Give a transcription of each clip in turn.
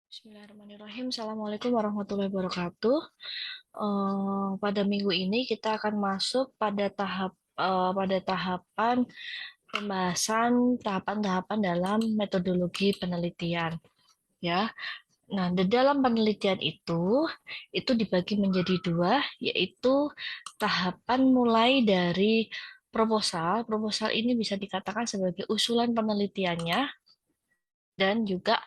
Bismillahirrahmanirrahim. Assalamualaikum warahmatullahi wabarakatuh. Pada minggu ini kita akan masuk pada tahapan pembahasan tahapan-tahapan dalam metodologi penelitian. Ya, nah di dalam penelitian itu dibagi menjadi dua, yaitu tahapan mulai dari proposal. Proposal ini bisa dikatakan sebagai usulan penelitiannya dan juga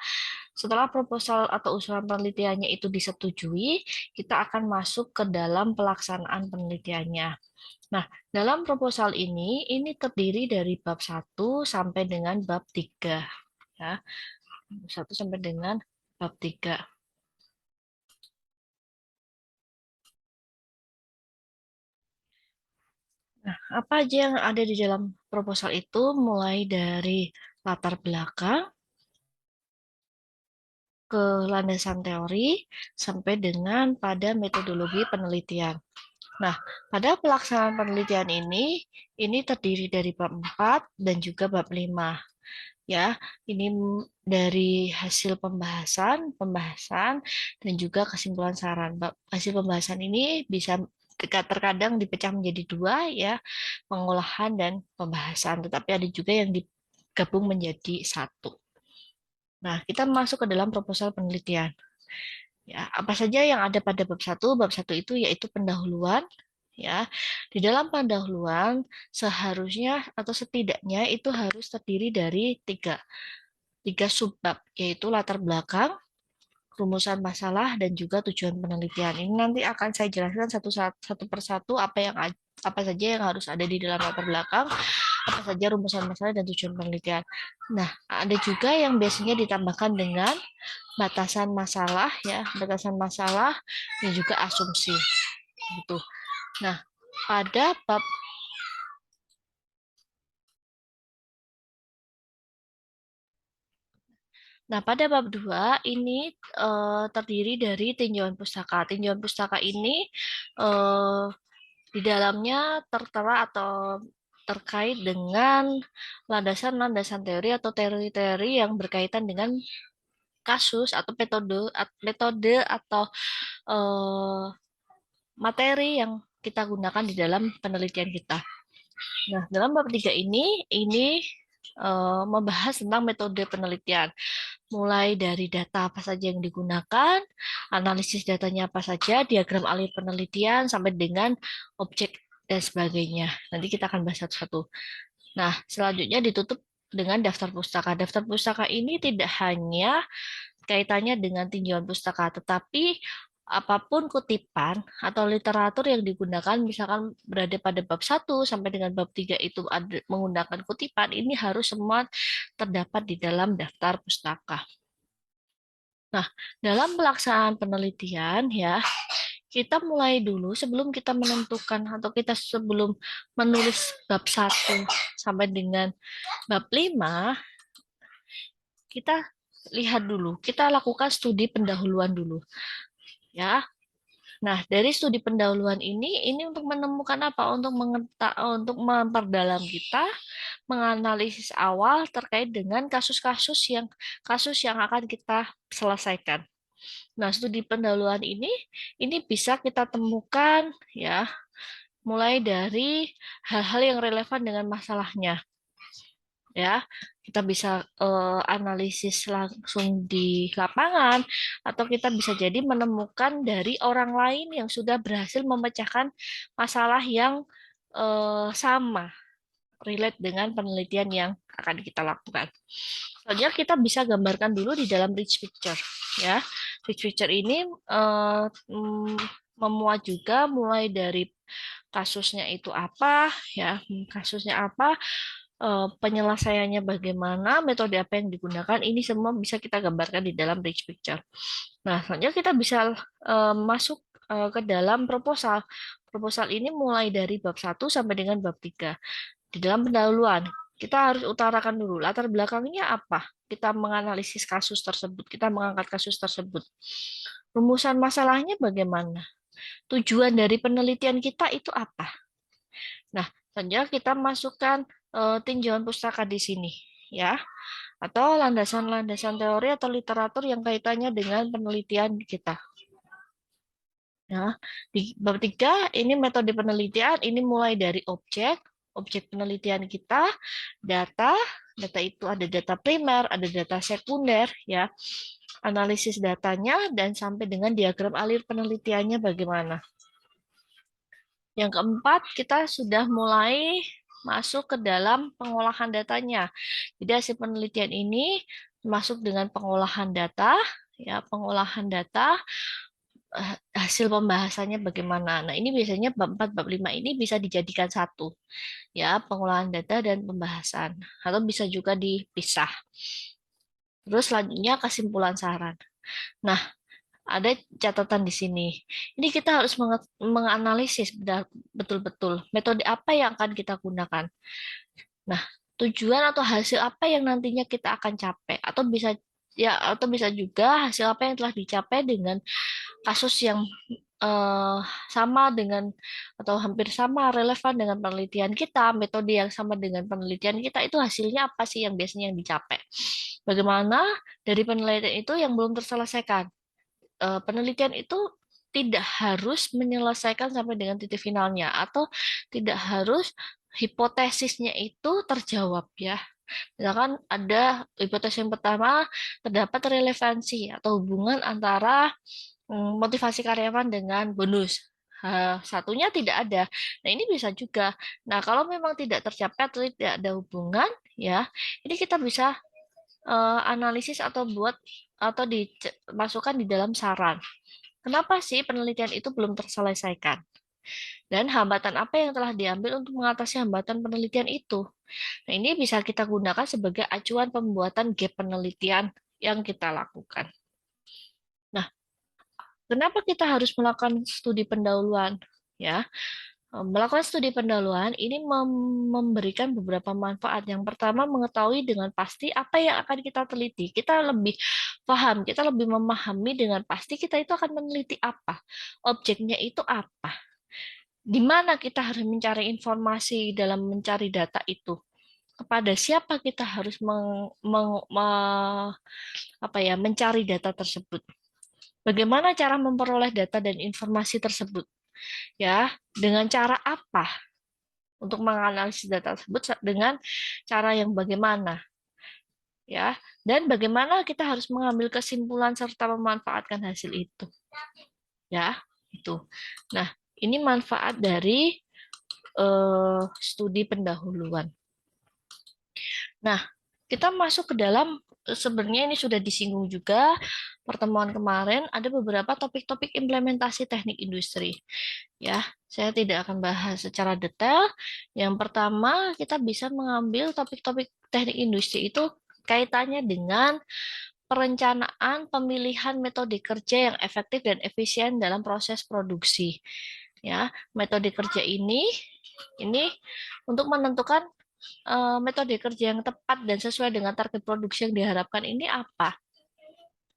setelah proposal atau usulan penelitiannya itu disetujui, kita akan masuk ke dalam pelaksanaan penelitiannya. Nah, dalam proposal ini terdiri dari bab 1 sampai dengan bab 3. Ya, 1 sampai dengan bab 3. Nah, apa aja yang ada di dalam proposal itu mulai dari latar belakang, ke landasan teori, sampai dengan pada metodologi penelitian. Nah, pada pelaksanaan penelitian ini terdiri dari bab 4 dan juga bab 5. Ya, ini dari hasil pembahasan dan juga kesimpulan saran. Hasil pembahasan ini bisa terkadang dipecah menjadi dua ya, pengolahan dan pembahasan, tetapi ada juga yang digabung menjadi satu. Nah, kita masuk ke dalam proposal penelitian. Ya, apa saja yang ada pada bab 1? Bab 1 itu yaitu pendahuluan. Ya, di dalam pendahuluan seharusnya atau setidaknya itu harus terdiri dari tiga subbab, yaitu latar belakang, rumusan masalah, dan juga tujuan penelitian. Ini nanti akan saya jelaskan satu persatu apa saja yang harus ada di dalam latar belakang, apa saja rumusan masalah dan tujuan penelitian. Nah, ada juga yang biasanya ditambahkan dengan batasan masalah ya, batasan masalah dan juga asumsi gitu. Nah, pada bab pada bab 2 ini terdiri dari tinjauan pustaka. Tinjauan pustaka ini eh, di dalamnya tertera atau terkait dengan landasan-landasan teori atau teori-teori yang berkaitan dengan kasus atau metode atau eh, materi yang kita gunakan di dalam penelitian kita. Nah, dalam bab 3 ini membahas tentang metode penelitian, mulai dari data apa saja yang digunakan, analisis datanya apa saja, diagram alur penelitian, sampai dengan objek dan sebagainya. Nanti kita akan bahas satu-satu. Nah, selanjutnya ditutup dengan daftar pustaka. Daftar pustaka ini tidak hanya kaitannya dengan tinjauan pustaka, tetapi apapun kutipan atau literatur yang digunakan, misalkan berada pada bab 1 sampai dengan bab 3 itu ada menggunakan kutipan, ini harus semua terdapat di dalam daftar pustaka. Nah, dalam pelaksanaan penelitian ya, kita mulai dulu sebelum kita menentukan atau kita sebelum menulis bab 1 sampai dengan bab 5, kita lihat dulu, kita lakukan studi pendahuluan dulu. Ya, nah, dari studi pendahuluan ini untuk menemukan apa? Untuk memperdalam kita menganalisis awal terkait dengan kasus yang akan kita selesaikan. Nah, studi pendahuluan ini bisa kita temukan ya, mulai dari hal-hal yang relevan dengan masalahnya. Ya, kita bisa analisis langsung di lapangan atau kita bisa jadi menemukan dari orang lain yang sudah berhasil memecahkan masalah yang sama, relate dengan penelitian yang akan kita lakukan. Soalnya kita bisa gambarkan dulu di dalam rich picture ya. Rich picture ini memuat juga mulai dari kasusnya itu apa ya, kasusnya apa, penyelesaiannya bagaimana, metode apa yang digunakan, ini semua bisa kita gambarkan di dalam rich picture. Nah, selanjutnya kita bisa masuk ke dalam proposal. Proposal ini mulai dari bab 1 sampai dengan bab 3. Di dalam pendahuluan, kita harus utarakan dulu latar belakangnya apa. Kita menganalisis kasus tersebut, kita mengangkat kasus tersebut. Rumusan masalahnya bagaimana? Tujuan dari penelitian kita itu apa? Nah, selanjutnya kita masukkan tinjauan pustaka di sini, ya. atau landasan-landasan teori atau literatur yang kaitannya dengan penelitian kita. Ya, di bab 3 ini metode penelitian, ini mulai dari objek penelitian kita, data, data itu ada data primer, ada data sekunder, ya, analisis datanya, dan sampai dengan diagram alir penelitiannya bagaimana. Yang keempat, kita sudah mulai masuk ke dalam pengolahan datanya. Jadi hasil penelitian ini masuk dengan pengolahan data, ya, pengolahan data, hasil pembahasannya bagaimana. Nah, ini biasanya bab 4, bab 5 ini bisa dijadikan satu, ya, pengolahan data dan pembahasan, atau bisa juga dipisah. Terus selanjutnya kesimpulan saran. Nah, ada catatan di sini. Ini kita harus menganalisis betul-betul metode apa yang akan kita gunakan. Nah, tujuan atau hasil apa yang nantinya kita akan capai, atau bisa juga hasil apa yang telah dicapai dengan kasus yang eh, sama dengan atau hampir sama relevan dengan penelitian kita, metode yang sama dengan penelitian kita, itu hasilnya apa sih yang biasanya yang dicapai. Bagaimana dari penelitian itu yang belum terselesaikan. Penelitian itu tidak harus menyelesaikan sampai dengan titik finalnya, atau tidak harus hipotesisnya itu terjawab, ya. Misalkan ada hipotesis yang pertama, terdapat relevansi atau hubungan antara motivasi karyawan dengan bonus. Satunya tidak ada. Nah, ini bisa juga. Nah, kalau memang tidak tercapai atau tidak ada hubungan, ya, ini kita bisa analisis atau buat atau dimasukkan di dalam saran. Kenapa sih penelitian itu belum terselesaikan? Dan hambatan apa yang telah diambil untuk mengatasi hambatan penelitian itu? Nah, ini bisa kita gunakan sebagai acuan pembuatan gap penelitian yang kita lakukan. Nah, kenapa kita harus melakukan studi pendahuluan? Ya, melakukan studi pendahuluan ini memberikan beberapa manfaat. Yang pertama, mengetahui dengan pasti apa yang akan kita teliti. Kita lebih paham, kita lebih memahami dengan pasti kita itu akan meneliti apa, objeknya itu apa, di mana kita harus mencari informasi dalam mencari data itu, kepada siapa kita harus mencari data tersebut, bagaimana cara memperoleh data dan informasi tersebut, ya, dengan cara apa untuk menganalisis data tersebut, dengan cara yang bagaimana, ya, dan bagaimana kita harus mengambil kesimpulan serta memanfaatkan hasil itu, ya, itu. Nah, ini manfaat dari studi pendahuluan. Nah, kita masuk ke dalam, sebenarnya ini sudah disinggung juga pertemuan kemarin, ada beberapa topik-topik implementasi teknik industri. Ya, saya tidak akan bahas secara detail. Yang pertama, kita bisa mengambil topik-topik teknik industri itu kaitannya dengan perencanaan pemilihan metode kerja yang efektif dan efisien dalam proses produksi. Ya, metode kerja ini untuk menentukan metode kerja yang tepat dan sesuai dengan target produksi yang diharapkan ini apa.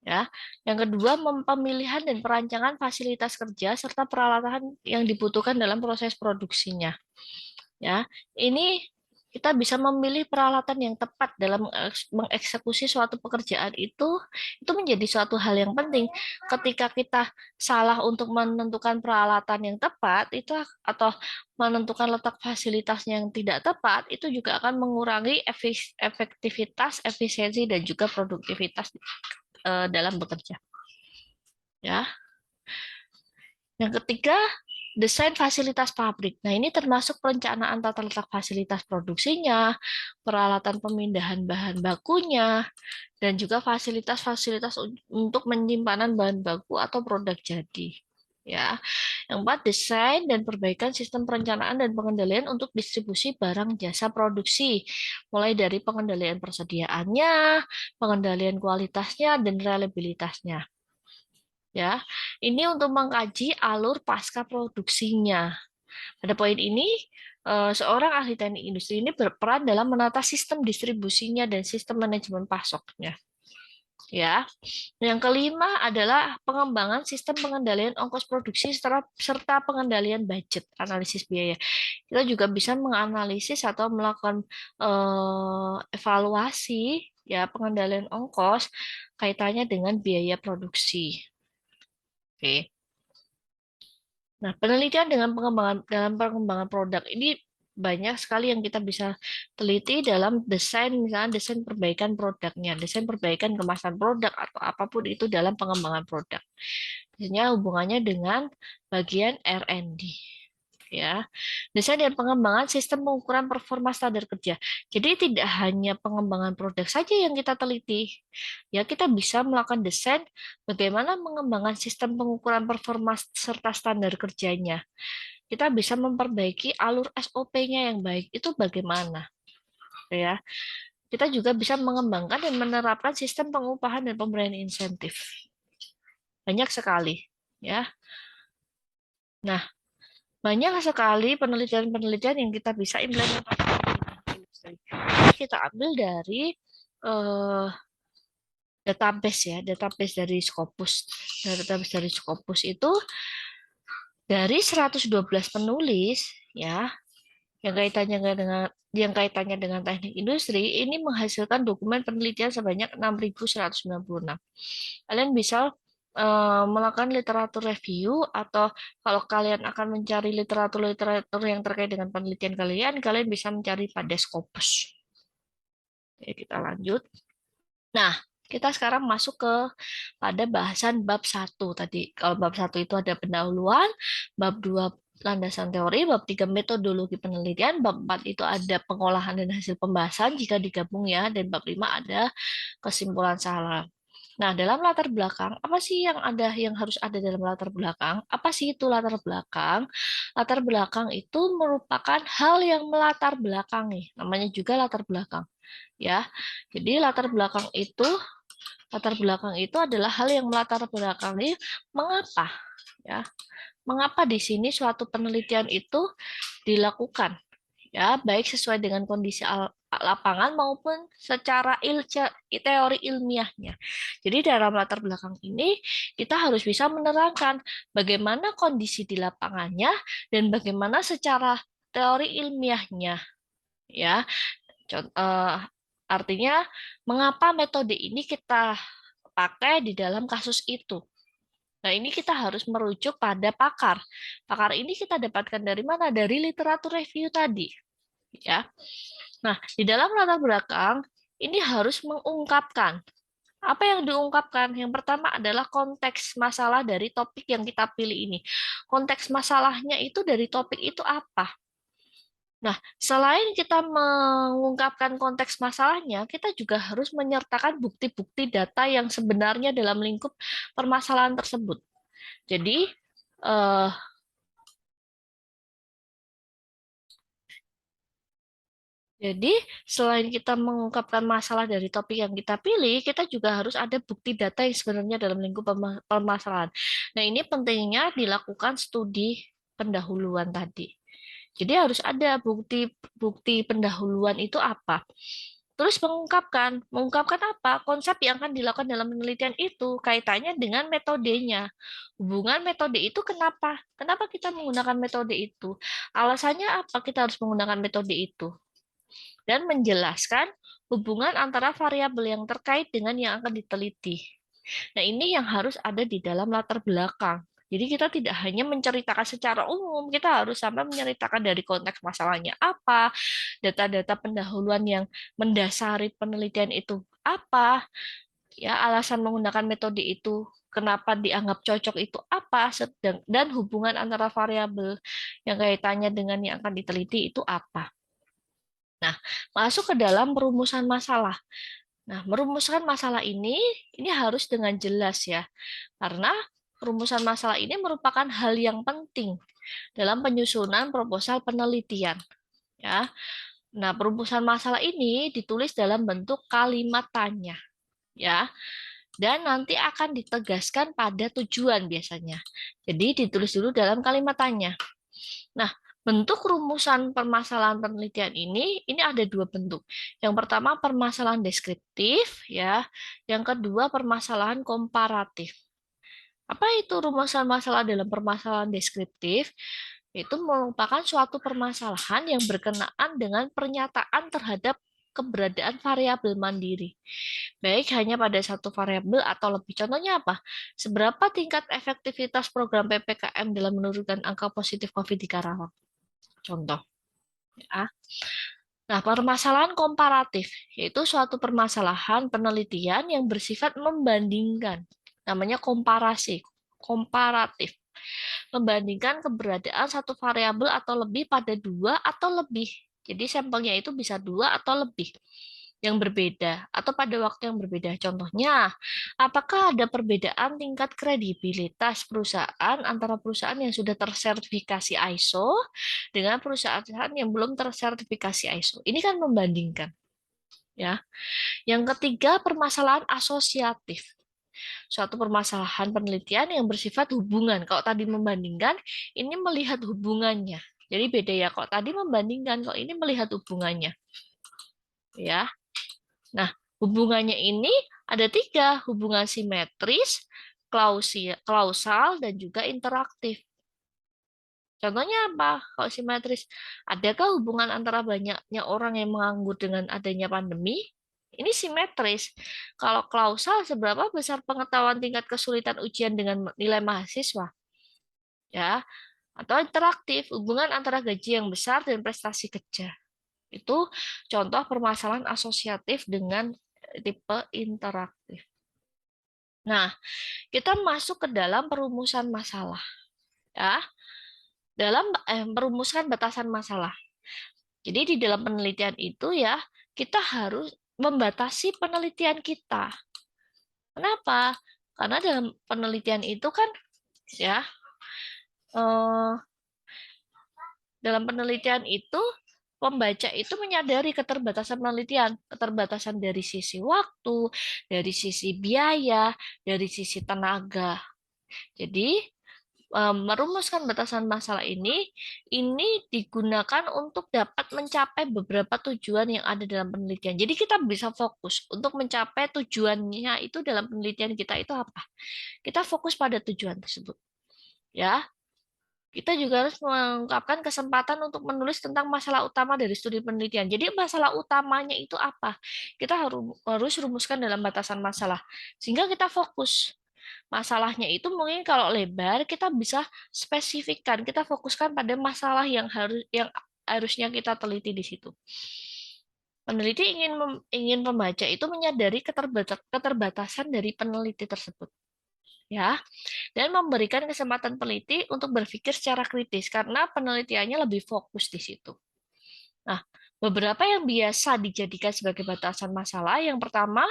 Ya, yang kedua, pemilihan dan perancangan fasilitas kerja serta peralatan yang dibutuhkan dalam proses produksinya. Ya, ini kita bisa memilih peralatan yang tepat dalam mengeksekusi suatu pekerjaan itu menjadi suatu hal yang penting. Ketika kita salah untuk menentukan peralatan yang tepat itu, atau menentukan letak fasilitasnya yang tidak tepat, itu juga akan mengurangi efektivitas, efisiensi, dan juga produktivitas dalam bekerja. Ya. Yang ketiga, desain fasilitas pabrik. Nah, ini termasuk perencanaan tata letak fasilitas produksinya, peralatan pemindahan bahan bakunya, dan juga fasilitas-fasilitas untuk penyimpanan bahan baku atau produk jadi. Ya. Yang keempat, desain dan perbaikan sistem perencanaan dan pengendalian untuk distribusi barang jasa produksi, mulai dari pengendalian persediaannya, pengendalian kualitasnya, dan reliabilitasnya. Ya, ini untuk mengkaji alur pasca produksinya. Pada poin ini, seorang ahli teknik industri ini berperan dalam menata sistem distribusinya dan sistem manajemen pasoknya. Ya, yang kelima adalah pengembangan sistem pengendalian ongkos produksi serta pengendalian budget, analisis biaya. Kita juga bisa menganalisis atau melakukan evaluasi ya, pengendalian ongkos kaitannya dengan biaya produksi. Oke. Nah, penelitian dengan pengembangan produk ini banyak sekali yang kita bisa teliti dalam desain, misalnya desain perbaikan produknya, desain perbaikan kemasan produk atau apapun itu dalam pengembangan produk. Biasanya hubungannya dengan bagian R&D. Ya, desain dan pengembangan sistem pengukuran performa standar kerja. Jadi tidak hanya pengembangan produk saja yang kita teliti. Ya, kita bisa melakukan desain bagaimana mengembangkan sistem pengukuran performa serta standar kerjanya. Kita bisa memperbaiki alur SOP-nya yang baik. Itu bagaimana? Ya, kita juga bisa mengembangkan dan menerapkan sistem pengupahan dan pemberian insentif. Banyak sekali, ya. Nah, banyak sekali penelitian-penelitian yang kita bisa implementasikan di industri. Kita ambil dari eh, database ya, database dari Scopus. Database dari Scopus itu dari 112 penulis ya, yang kaitannya dengan teknik industri ini menghasilkan dokumen penelitian sebanyak 6.196. Kalian bisa melakukan literatur review atau kalau kalian akan mencari literatur-literatur yang terkait dengan penelitian kalian, kalian bisa mencari pada Scopus. Oke, kita lanjut. Nah, kita sekarang masuk ke pada bahasan bab 1 tadi. Kalau bab 1 itu ada pendahuluan, bab 2 landasan teori, bab 3 metodologi penelitian, bab 4 itu ada pengolahan dan hasil pembahasan jika digabung ya, dan bab 5 ada kesimpulan salah. Nah, dalam latar belakang, apa sih yang harus ada dalam latar belakang? Apa sih itu latar belakang? Latar belakang itu merupakan hal yang melatar belakangi. Namanya juga latar belakang, ya. Jadi latar belakang itu adalah hal yang melatar belakangi mengapa, ya. Mengapa di sini suatu penelitian itu dilakukan? Ya, baik sesuai dengan kondisi lapangan maupun secara teori ilmiahnya. Jadi dalam latar belakang ini kita harus bisa menerangkan bagaimana kondisi di lapangannya dan bagaimana secara teori ilmiahnya. Ya, artinya mengapa metode ini kita pakai di dalam kasus itu. Nah, ini kita harus merujuk pada pakar. Pakar ini kita dapatkan dari mana? Dari literatur review tadi, ya. Nah, di dalam latar belakang ini harus mengungkapkan apa yang diungkapkan. Yang pertama adalah konteks masalah dari topik yang kita pilih ini. Konteks masalahnya itu dari topik itu apa? Nah, selain kita mengungkapkan konteks masalahnya, kita juga harus menyertakan bukti-bukti data yang sebenarnya dalam lingkup permasalahan tersebut. Jadi, eh, Jadi, selain kita mengungkapkan masalah dari topik yang kita pilih, kita juga harus ada bukti data yang sebenarnya dalam lingkup permasalahan. Nah, ini pentingnya dilakukan studi pendahuluan tadi. Jadi harus ada bukti pendahuluan itu apa. Terus mengungkapkan apa? Konsep yang akan dilakukan dalam penelitian itu kaitannya dengan metodenya. Hubungan metode itu kenapa? Kenapa kita menggunakan metode itu? Alasannya apa kita harus menggunakan metode itu? Dan menjelaskan hubungan antara variabel yang terkait dengan yang akan diteliti. Nah, ini yang harus ada di dalam latar belakang. Jadi kita tidak hanya menceritakan secara umum, kita harus sampai menceritakan dari konteks masalahnya apa, data-data pendahuluan yang mendasari penelitian itu apa, ya alasan menggunakan metode itu, kenapa dianggap cocok itu apa, dan hubungan antara variabel yang kaitannya dengan yang akan diteliti itu apa. Nah, masuk ke dalam perumusan masalah. Nah, merumuskan masalah ini harus dengan jelas ya, karena perumusan masalah ini merupakan hal yang penting dalam penyusunan proposal penelitian. Ya, nah perumusan masalah ini ditulis dalam bentuk kalimat tanya, ya, dan nanti akan ditegaskan pada tujuan biasanya. Jadi ditulis dulu dalam kalimat tanya. Nah, bentuk rumusan permasalahan penelitian ini ada dua bentuk. Yang pertama permasalahan deskriptif, ya. Yang kedua permasalahan komparatif. Apa itu rumusan masalah dalam permasalahan deskriptif? Itu merupakan suatu permasalahan yang berkenaan dengan pernyataan terhadap keberadaan variabel mandiri, baik hanya pada satu variabel atau lebih. Contohnya apa? Seberapa tingkat efektivitas program PPKM dalam menurunkan angka positif COVID di Karawang? Contoh. Ya. Nah, permasalahan komparatif yaitu suatu permasalahan penelitian yang bersifat membandingkan. Namanya komparasi, komparatif. Membandingkan keberadaan satu variabel atau lebih pada dua atau lebih. Jadi sampelnya itu bisa dua atau lebih yang berbeda atau pada waktu yang berbeda. Contohnya, apakah ada perbedaan tingkat kredibilitas perusahaan antara perusahaan yang sudah tersertifikasi ISO dengan perusahaan yang belum tersertifikasi ISO? Ini kan membandingkan, ya. Yang ketiga, permasalahan asosiatif. Suatu permasalahan penelitian yang bersifat hubungan. Kalau tadi membandingkan, ini melihat hubungannya. Jadi beda ya, kalau tadi membandingkan, kalau ini melihat hubungannya. Ya. Nah, hubungannya ini ada tiga, hubungan simetris, klausal, dan juga interaktif. Contohnya apa? Kalau simetris, adakah hubungan antara banyaknya orang yang menganggur dengan adanya pandemi? Ini simetris. Kalau klausal, seberapa besar pengetahuan tingkat kesulitan ujian dengan nilai mahasiswa? Ya, atau interaktif, hubungan antara gaji yang besar dan prestasi kerja. Itu contoh permasalahan asosiatif dengan tipe interaktif. Nah, kita masuk ke dalam perumusan masalah. Ya, dalam merumuskan batasan masalah. Jadi di dalam penelitian itu ya, kita harus membatasi penelitian kita. Kenapa? Karena dalam penelitian itu kan ya dalam penelitian itu pembaca itu menyadari keterbatasan penelitian, keterbatasan dari sisi waktu, dari sisi biaya, dari sisi tenaga. Jadi merumuskan batasan masalah ini digunakan untuk dapat mencapai beberapa tujuan yang ada dalam penelitian. Jadi kita bisa fokus untuk mencapai tujuannya itu dalam penelitian kita itu apa? Kita fokus pada tujuan tersebut. Ya, kita juga harus mengungkapkan kesempatan untuk menulis tentang masalah utama dari studi penelitian. Jadi masalah utamanya itu apa? Kita harus rumuskan dalam batasan masalah. Sehingga kita fokus. Masalahnya itu mungkin kalau lebar kita bisa spesifikkan, kita fokuskan pada masalah yang harusnya kita teliti di situ. Peneliti ingin pembaca itu menyadari keterbatasan dari peneliti tersebut. Ya, dan memberikan kesempatan peneliti untuk berpikir secara kritis karena penelitiannya lebih fokus di situ. Nah, beberapa yang biasa dijadikan sebagai batasan masalah, yang pertama,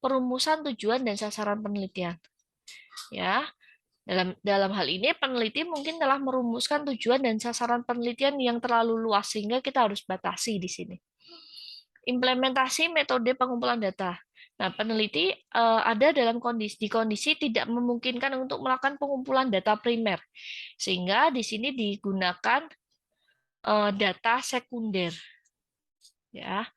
perumusan tujuan dan sasaran penelitian. Ya, dalam hal ini peneliti mungkin telah merumuskan tujuan dan sasaran penelitian yang terlalu luas sehingga kita harus batasi di sini. Implementasi metode pengumpulan data. Nah, peneliti ada dalam kondisi tidak memungkinkan untuk melakukan pengumpulan data primer, sehingga di sini digunakan data sekunder. Ya,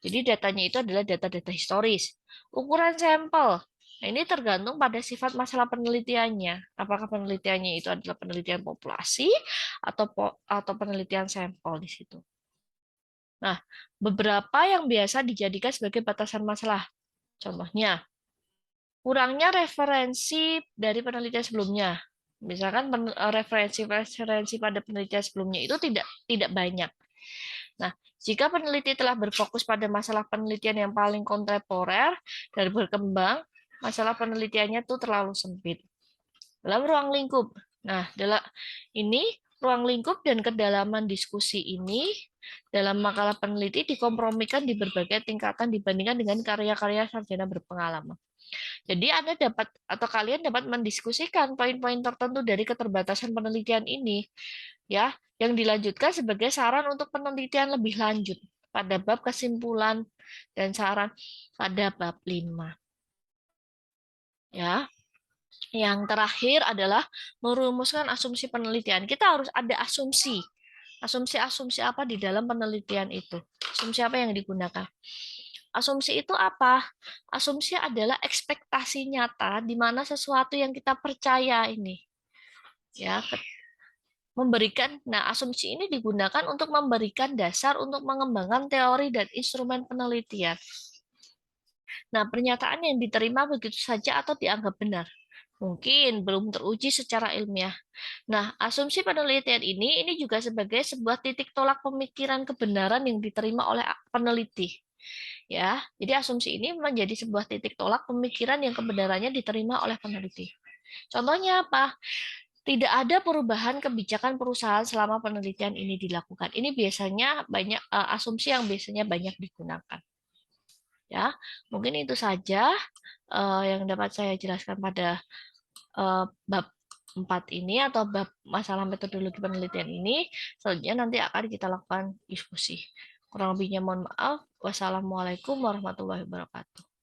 jadi datanya itu adalah data-data historis. Ukuran sampel. Nah, ini tergantung pada sifat masalah penelitiannya. Apakah penelitiannya itu adalah penelitian populasi atau penelitian sampel di situ. Nah, beberapa yang biasa dijadikan sebagai batasan masalah. Contohnya, kurangnya referensi dari penelitian sebelumnya. Misalkan referensi pada penelitian sebelumnya itu tidak banyak. Nah, jika peneliti telah berfokus pada masalah penelitian yang paling kontemporer dan berkembang, masalah penelitiannya itu terlalu sempit. Dalam ruang lingkup. Nah, ini ruang lingkup dan kedalaman diskusi ini dalam makalah peneliti dikompromikan di berbagai tingkatan dibandingkan dengan karya-karya sarjana berpengalaman. Jadi kalian dapat mendiskusikan poin-poin tertentu dari keterbatasan penelitian ini, ya, yang dilanjutkan sebagai saran untuk penelitian lebih lanjut pada bab kesimpulan dan saran pada bab 5. Ya. Yang terakhir adalah merumuskan asumsi penelitian. Kita harus ada asumsi. Asumsi-asumsi apa di dalam penelitian itu? Asumsi apa yang digunakan? Asumsi itu apa? Asumsi adalah ekspektasi nyata di mana sesuatu yang kita percaya ini. Ya, Asumsi ini digunakan untuk memberikan dasar untuk mengembangkan teori dan instrumen penelitian. Nah, pernyataan yang diterima begitu saja atau dianggap benar mungkin belum teruji secara ilmiah. Nah, asumsi penelitian ini juga sebagai sebuah titik tolak pemikiran kebenaran yang diterima oleh peneliti. Ya, jadi asumsi ini menjadi sebuah titik tolak pemikiran yang kebenarannya diterima oleh peneliti. Contohnya apa? Tidak ada perubahan kebijakan perusahaan selama penelitian ini dilakukan. Ini biasanya banyak asumsi yang biasanya banyak digunakan. Ya, mungkin itu saja yang dapat saya jelaskan pada bab 4 ini atau bab masalah metodologi penelitian ini. Selanjutnya nanti akan kita lakukan diskusi. Kurang lebihnya mohon maaf. Wassalamualaikum warahmatullahi wabarakatuh.